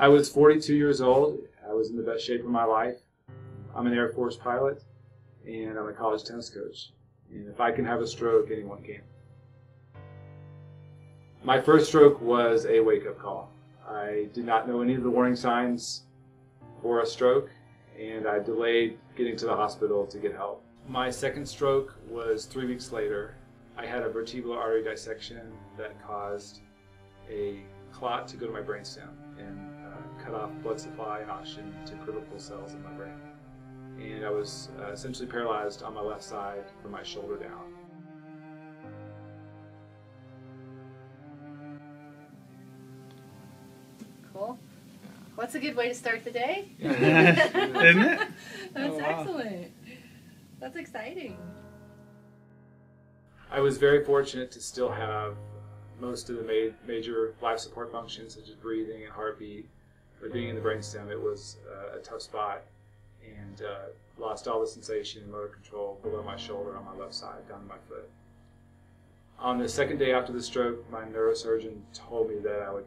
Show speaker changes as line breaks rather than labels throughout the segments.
I was 42 years old. I was in the best shape of my life. I'm an Air Force pilot, and I'm a college tennis coach. And if I can have a stroke, anyone can. My first stroke was a wake-up call. I did not know any of the warning signs for a stroke, and I delayed getting to the hospital to get help. My second stroke was 3 weeks later. I had a vertebral artery dissection that caused a clot to go to my brainstem and cut off blood supply and oxygen to critical cells in my brain. And I was essentially paralyzed on my left side from my shoulder down.
Cool. What's a good way to start the day?
Isn't it?
That's
wow.
excellent. That's exciting.
I was very fortunate to still have most of the major life support functions, such as breathing and heartbeat. But being in the brainstem, it was a tough spot, and lost all the sensation and motor control below my shoulder on my left side, down to my foot. On the second day after the stroke, my neurosurgeon told me that I would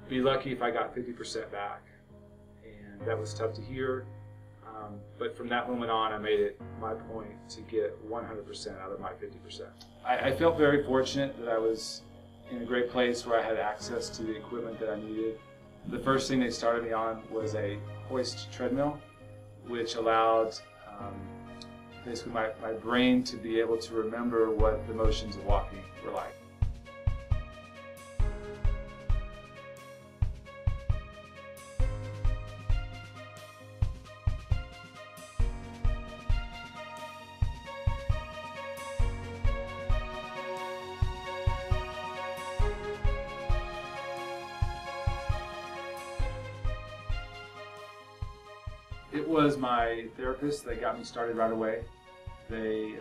be lucky if I got 50% back, and that was tough to hear. But from that moment on, I made it my point to get 100% out of my 50%. I felt very fortunate that I was in a great place where I had access to the equipment that I needed. The first thing they started me on was a hoist treadmill, which allowed basically my brain to be able to remember what the motions of walking were like. It was my therapist that got me started right away. They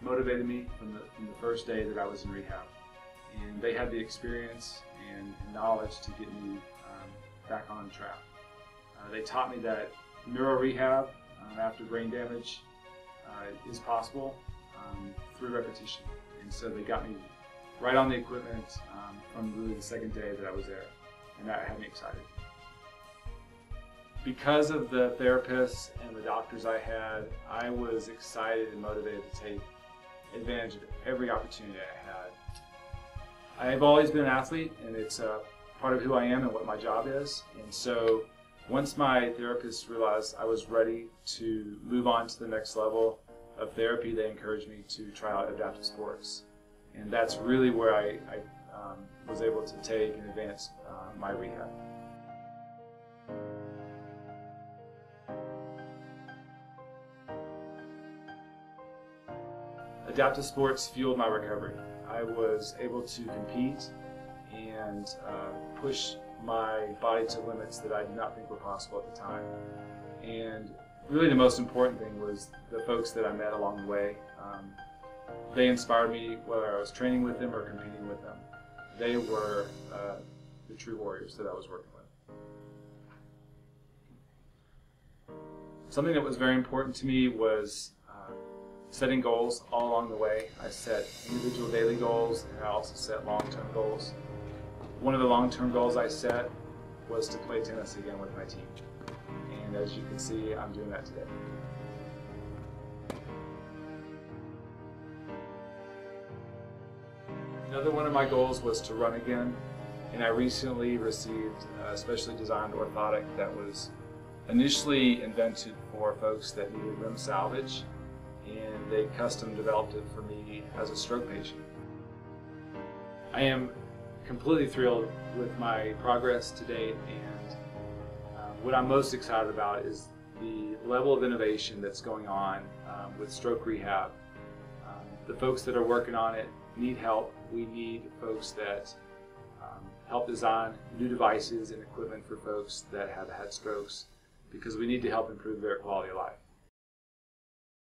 motivated me from the first day that I was in rehab. And they had the experience and knowledge to get me back on track. They taught me that neuro rehab after brain damage is possible through repetition. And so they got me right on the equipment from really the second day that I was there. And that had me excited. Because of the therapists and the doctors I had, I was excited and motivated to take advantage of every opportunity I had. I've always been an athlete, and it's part of who I am and what my job is. And so once my therapist realized I was ready to move on to the next level of therapy, they encouraged me to try out adaptive sports. And that's really where I was able to take and advance my rehab. Adaptive sports fueled my recovery. I was able to compete and push my body to limits that I did not think were possible at the time. And really the most important thing was the folks that I met along the way. They inspired me whether I was training with them or competing with them. They were the true warriors that I was working with. Something that was very important to me was setting goals all along the way. I set individual daily goals, and I also set long-term goals. One of the long-term goals I set was to play tennis again with my team. And as you can see, I'm doing that today. Another one of my goals was to run again, and I recently received a specially designed orthotic that was initially invented for folks that needed limb salvage, and they custom developed it for me as a stroke patient. I am completely thrilled with my progress to date, and what I'm most excited about is the level of innovation that's going on with stroke rehab. The folks that are working on it need help. We need folks that help design new devices and equipment for folks that have had strokes, because we need to help improve their quality of life.